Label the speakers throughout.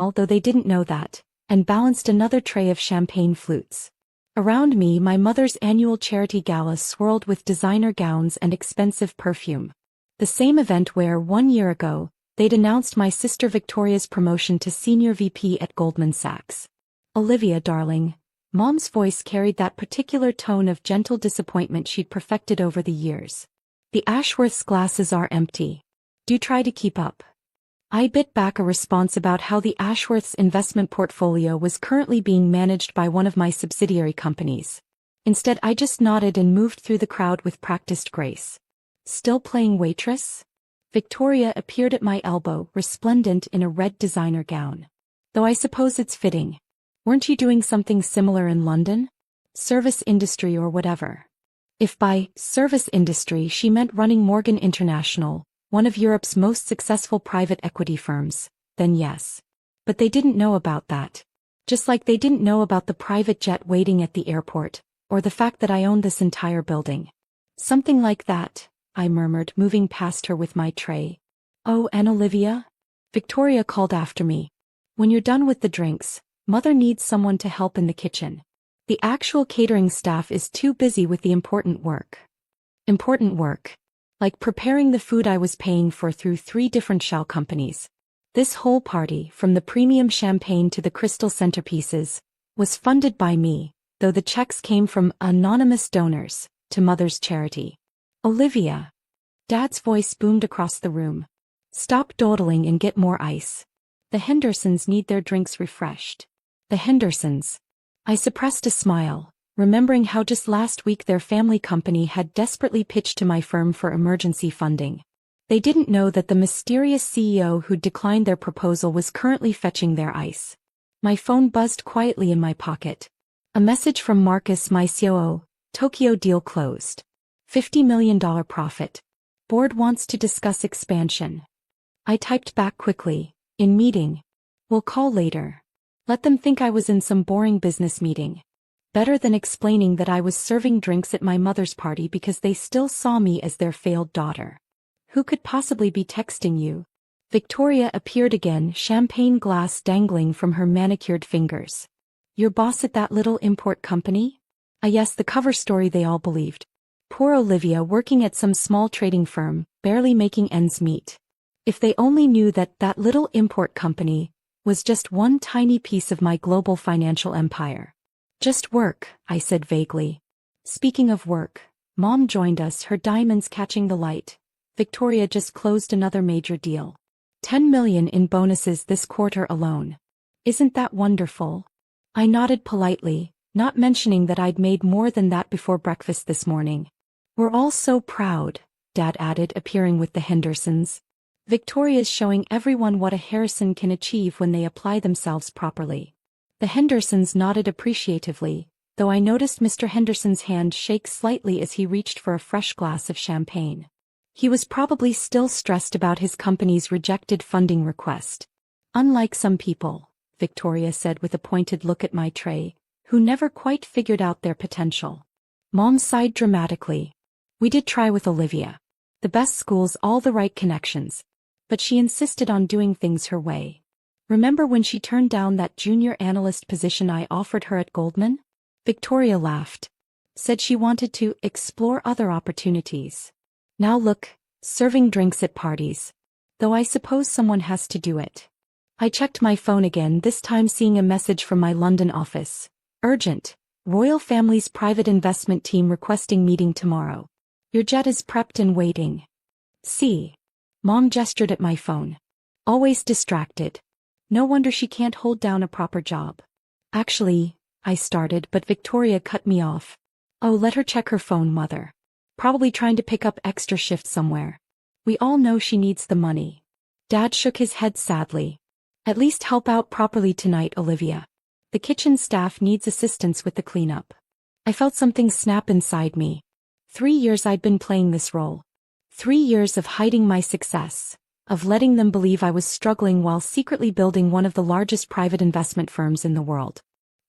Speaker 1: although they didn't know that, and balanced another tray of champagne flutes. Around me, my mother's annual charity gala swirled with designer gowns and expensive perfume. The same event where, 1 year ago, they'd announced my sister Victoria's promotion to senior VP at Goldman Sachs. "Olivia, darling." Mom's voice carried that particular tone of gentle disappointment she'd perfected over the years. "The Ashworth's glasses are empty. Do try to keep up." I bit back a response about how the Ashworth's investment portfolio was currently being managed by one of my subsidiary companies. Instead, I just nodded and moved through the crowd with practiced grace. "Still playing waitress?" Victoria appeared at my elbow, resplendent in a red designer gown. "Though I suppose it's fitting. Weren't you doing something similar in London? Service industry or whatever?" If by service industry she meant running Morgan International, one of Europe's most successful private equity firms, then yes. But they didn't know about that. Just like they didn't know about the private jet waiting at the airport, or the fact that I owned this entire building. "Something like that," I murmured, moving past her with my tray. "Oh, and Olivia?" Victoria called after me. "When you're done with the drinks, Mother needs someone to help in the kitchen. The actual catering staff is too busy with the important work." Important work. Like preparing the food I was paying for through 3 different shell companies. This whole party, from the premium champagne to the crystal centerpieces, was funded by me, though the checks came from anonymous donors, to Mother's charity. "Olivia." Dad's voice boomed across the room. "Stop dawdling and get more ice. The Hendersons need their drinks refreshed." The Hendersons. I suppressed a smile, remembering how just last week their family company had desperately pitched to my firm for emergency funding. They didn't know that the mysterious CEO who'd declined their proposal was currently fetching their ice. My phone buzzed quietly in my pocket. A message from Marcus, my COO. "Tokyo deal closed. $50 million profit. Board wants to discuss expansion." I typed back quickly. "In meeting. We'll call later." Let them think I was in some boring business meeting. Better than explaining that I was serving drinks at my mother's party because they still saw me as their failed daughter. "Who could possibly be texting you?" Victoria appeared again, champagne glass dangling from her manicured fingers. "Your boss at that little import company?" Yes, the cover story they all believed. Poor Olivia working at some small trading firm, barely making ends meet. If they only knew that that little import company was just one tiny piece of my global financial empire. "Just work," I said vaguely. Speaking of work, Mom joined us, her diamonds catching the light. "Victoria just closed another major deal. 10 million in bonuses this quarter alone. Isn't that wonderful?" I nodded politely, not mentioning that I'd made more than that before breakfast this morning. "We're all so proud," Dad added, appearing with the Hendersons. "Victoria's showing everyone what a Harrison can achieve when they apply themselves properly." The Hendersons nodded appreciatively, though I noticed Mr. Henderson's hand shake slightly as he reached for a fresh glass of champagne. He was probably still stressed about his company's rejected funding request. "Unlike some people," Victoria said with a pointed look at my tray, "who never quite figured out their potential." Mom sighed dramatically. "We did try with Olivia. The best schools, all the right connections. But she insisted on doing things her way. Remember when she turned down that junior analyst position I offered her at Goldman?" Victoria laughed. "Said she wanted to explore other opportunities. Now look, serving drinks at parties. Though I suppose someone has to do it." I checked my phone again, this time seeing a message from my London office. "Urgent. Royal Family's private investment team requesting meeting tomorrow. Your jet is prepped and waiting." "See." Mom gestured at my phone. "Always distracted. No wonder she can't hold down a proper job." "Actually," I started, but Victoria cut me off. "Oh, let her check her phone, Mother. Probably trying to pick up extra shifts somewhere. We all know she needs the money." Dad shook his head sadly. "At least help out properly tonight, Olivia. The kitchen staff needs assistance with the cleanup." I felt something snap inside me. 3 years I'd been playing this role. 3 years of hiding my success, of letting them believe I was struggling while secretly building one of the largest private investment firms in the world.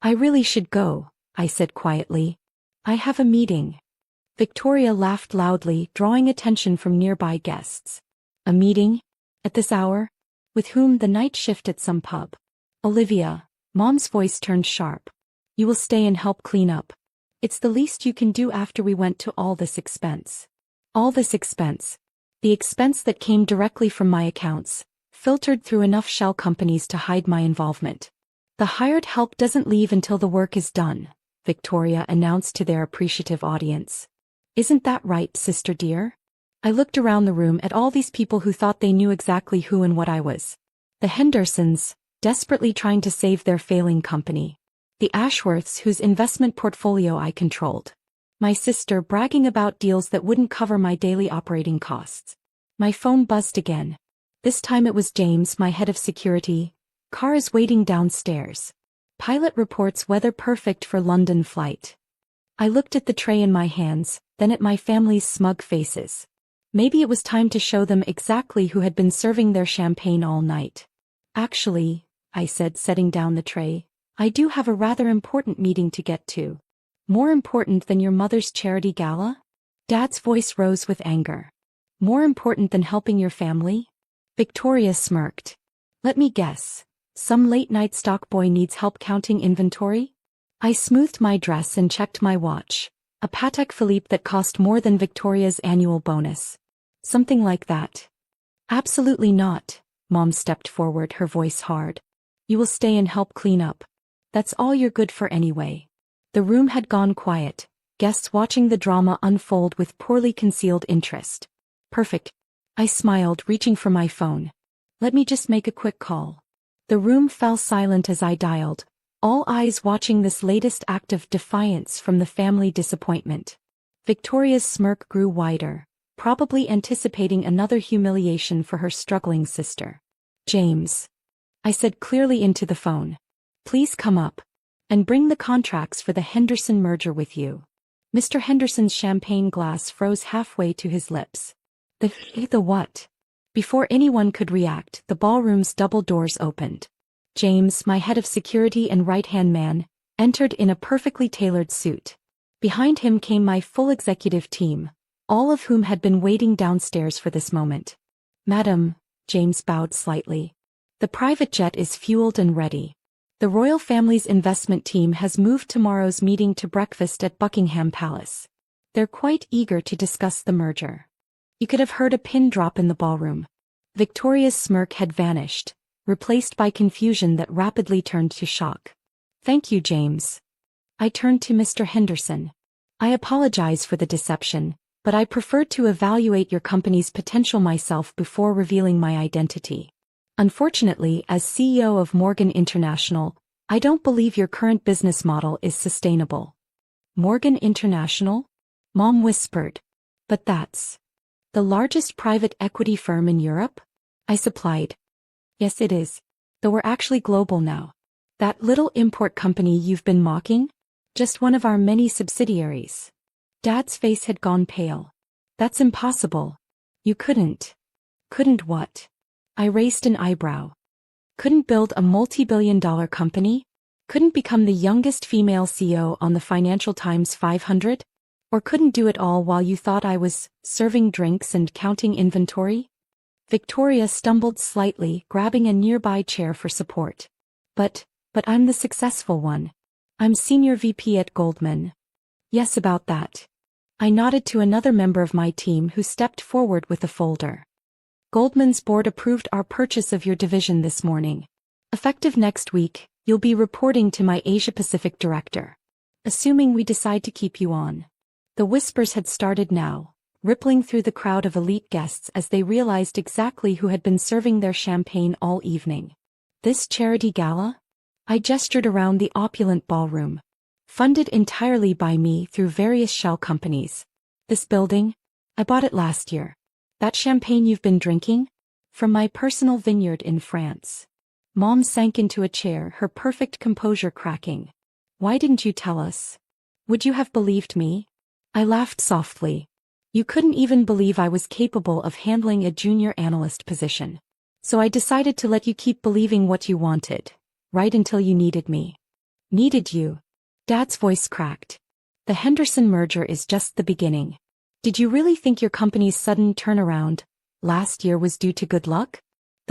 Speaker 1: "I really should go," I said quietly. "I have a meeting." Victoria laughed loudly, drawing attention from nearby guests. "A meeting? At this hour? With whom? The night shift at some pub?" Olivia, Mom's voice turned sharp. You will stay and help clean up. It's the least you can do after we went to all this expense. All this expense. The expense that came directly from my accounts, filtered through enough shell companies to hide my involvement. The hired help doesn't leave until the work is done, Victoria announced to their appreciative audience. Isn't that right, sister dear? I looked around the room at all these people who thought they knew exactly who and what I was. The Hendersons, desperately trying to save their failing company. The Ashworths, whose investment portfolio I controlled. My sister bragging about deals that wouldn't cover my daily operating costs. My phone buzzed again. This time it was James, my head of security. Car is waiting downstairs. Pilot reports weather perfect for London flight. I looked at the tray in my hands, then at my family's smug faces. Maybe it was time to show them exactly who had been serving their champagne all night. Actually, I said, setting down the tray, I do have a rather important meeting to get to. More important than your mother's charity gala? Dad's voice rose with anger. More important than helping your family? Victoria smirked. Let me guess. Some late-night stock boy needs help counting inventory? I smoothed my dress and checked my watch. A Patek Philippe that cost more than Victoria's annual bonus. Something like that. Absolutely not. Mom stepped forward, her voice hard. You will stay and help clean up. That's all you're good for anyway. The room had gone quiet, guests watching the drama unfold with poorly concealed interest. Perfect. I smiled, reaching for my phone. Let me just make a quick call. The room fell silent as I dialed, all eyes watching this latest act of defiance from the family disappointment. Victoria's smirk grew wider, probably anticipating another humiliation for her struggling sister. James. I said clearly into the phone. Please come up. And bring the contracts for the Henderson merger with you. Mr. Henderson's champagne glass froze halfway to his lips. The what? Before anyone could react, the ballroom's double doors opened. James, my head of security and right-hand man, entered in a perfectly tailored suit. Behind him came my full executive team, all of whom had been waiting downstairs for this moment. Madam, James bowed slightly. The private jet is fueled and ready. The royal family's investment team has moved tomorrow's meeting to breakfast at Buckingham Palace. They're quite eager to discuss the merger. You could have heard a pin drop in the ballroom. Victoria's smirk had vanished, replaced by confusion that rapidly turned to shock. Thank you, James. I turned to Mr. Henderson. I apologize for the deception, but I preferred to evaluate your company's potential myself before revealing my identity. Unfortunately, as CEO of Morgan International, I don't believe your current business model is sustainable. Morgan International? Mom whispered. But that's the largest private equity firm in Europe? I supplied. Yes, it is. Though we're actually global now. That little import company you've been mocking? Just one of our many subsidiaries. Dad's face had gone pale. That's impossible. You couldn't. Couldn't what? I raised an eyebrow. Couldn't build a multi-billion-dollar company? Couldn't become the youngest female CEO on the Financial Times 500? Or couldn't do it all while you thought I was serving drinks and counting inventory? Victoria stumbled slightly, grabbing a nearby chair for support. But I'm the successful one. I'm Senior VP at Goldman. Yes, about that. I nodded to another member of my team who stepped forward with a folder. Goldman's board approved our purchase of your division this morning. Effective next week, you'll be reporting to my Asia-Pacific director. Assuming we decide to keep you on. The whispers had started now, rippling through the crowd of elite guests as they realized exactly who had been serving their champagne all evening. This charity gala? I gestured around the opulent ballroom. Funded entirely by me through various shell companies. This building? I bought it last year. That champagne you've been drinking? From my personal vineyard in France. Mom sank into a chair, her perfect composure cracking. Why didn't you tell us? Would you have believed me? I laughed softly. You couldn't even believe I was capable of handling a junior analyst position. So I decided to let you keep believing what you wanted, right until you needed me. Needed you? Dad's voice cracked. The Henderson merger is just the beginning. Did you really think your company's sudden turnaround last year was due to good luck?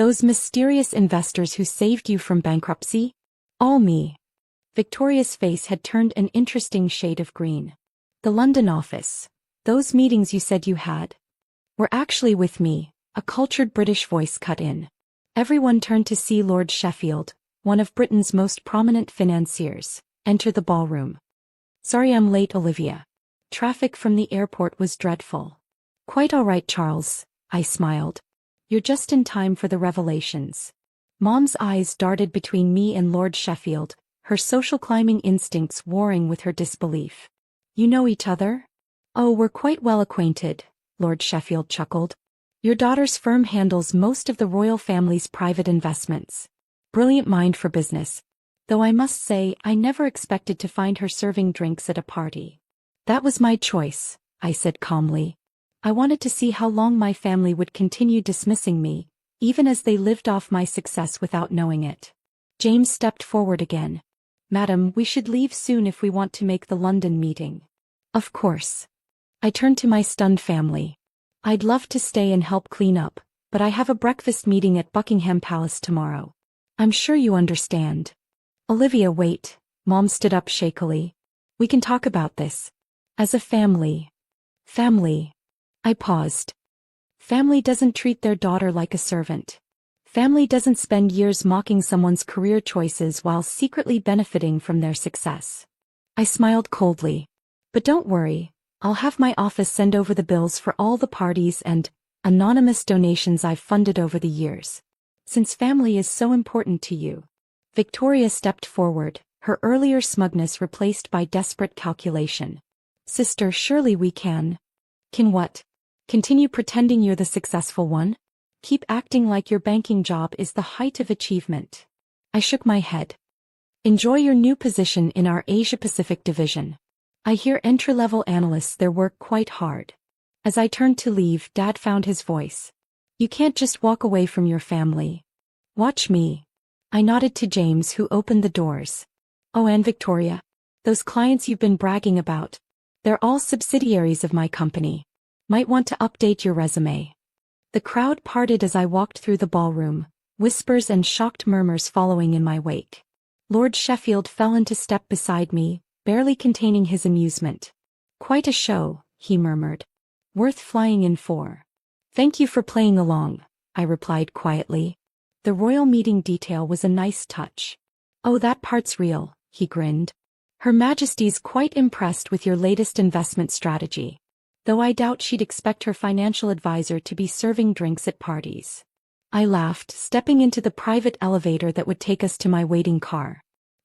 Speaker 1: Those mysterious investors who saved you from bankruptcy? All me. Victoria's face had turned an interesting shade of green. The London office. Those meetings you said you had were actually with me, a cultured British voice cut in. Everyone turned to see Lord Sheffield, one of Britain's most prominent financiers, enter the ballroom. Sorry I'm late, Olivia. Traffic from the airport was dreadful. Quite all right, Charles, I smiled. You're just in time for the revelations. Mom's eyes darted between me and Lord Sheffield, her social climbing instincts warring with her disbelief. You know each other? Oh, we're quite well acquainted, Lord Sheffield chuckled. Your daughter's firm handles most of the royal family's private investments. Brilliant mind for business. Though I must say I never expected to find her serving drinks at a party. That was my choice, I said calmly. I wanted to see how long my family would continue dismissing me, even as they lived off my success without knowing it. James stepped forward again. Madam, we should leave soon if we want to make the London meeting. Of course. I turned to my stunned family. I'd love to stay and help clean up, but I have a breakfast meeting at Buckingham Palace tomorrow. I'm sure you understand. Olivia, wait. Mom stood up shakily. We can talk about this. As a family. Family. I paused. Family doesn't treat their daughter like a servant. Family doesn't spend years mocking someone's career choices while secretly benefiting from their success. I smiled coldly. But don't worry, I'll have my office send over the bills for all the parties and anonymous donations I've funded over the years. Since family is so important to you. Victoria stepped forward, her earlier smugness replaced by desperate calculation. Sister, surely we can. Can what? Continue pretending you're the successful one? Keep acting like your banking job is the height of achievement. I shook my head. Enjoy your new position in our Asia-Pacific division. I hear entry-level analysts there work quite hard. As I turned to leave, Dad found his voice. You can't just walk away from your family. Watch me. I nodded to James, who opened the doors. Oh, and Victoria. Those clients you've been bragging about. They're all subsidiaries of my company. Might want to update your resume. The crowd parted as I walked through the ballroom, whispers and shocked murmurs following in my wake. Lord Sheffield fell into step beside me, barely containing his amusement. Quite a show, he murmured. Worth flying in for. Thank you for playing along, I replied quietly. The royal meeting detail was a nice touch. Oh, that part's real, he grinned. Her Majesty's quite impressed with your latest investment strategy. Though I doubt she'd expect her financial advisor to be serving drinks at parties. I laughed, stepping into the private elevator that would take us to my waiting car.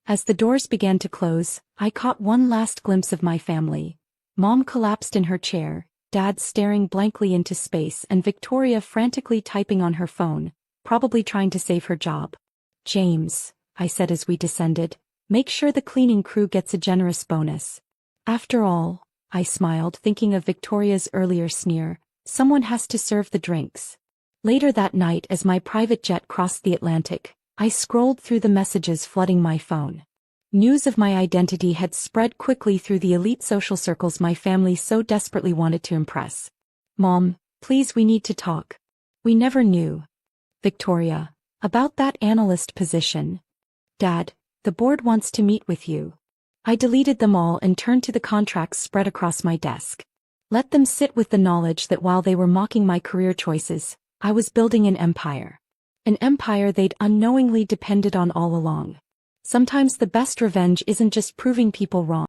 Speaker 1: As the doors began to close, I caught one last glimpse of my family. Mom collapsed in her chair, Dad staring blankly into space, and Victoria frantically typing on her phone, probably trying to save her job. James, I said as we descended, make sure the cleaning crew gets a generous bonus. After all, I smiled, thinking of Victoria's earlier sneer, someone has to serve the drinks. Later that night, as my private jet crossed the Atlantic, I scrolled through the messages flooding my phone. News of my identity had spread quickly through the elite social circles my family so desperately wanted to impress. Mom, please, we need to talk. We never knew. Victoria, about that analyst position. Dad, the board wants to meet with you. I deleted them all and turned to the contracts spread across my desk. Let them sit with the knowledge that while they were mocking my career choices, I was building an empire. An empire they'd unknowingly depended on all along. Sometimes the best revenge isn't just proving people wrong.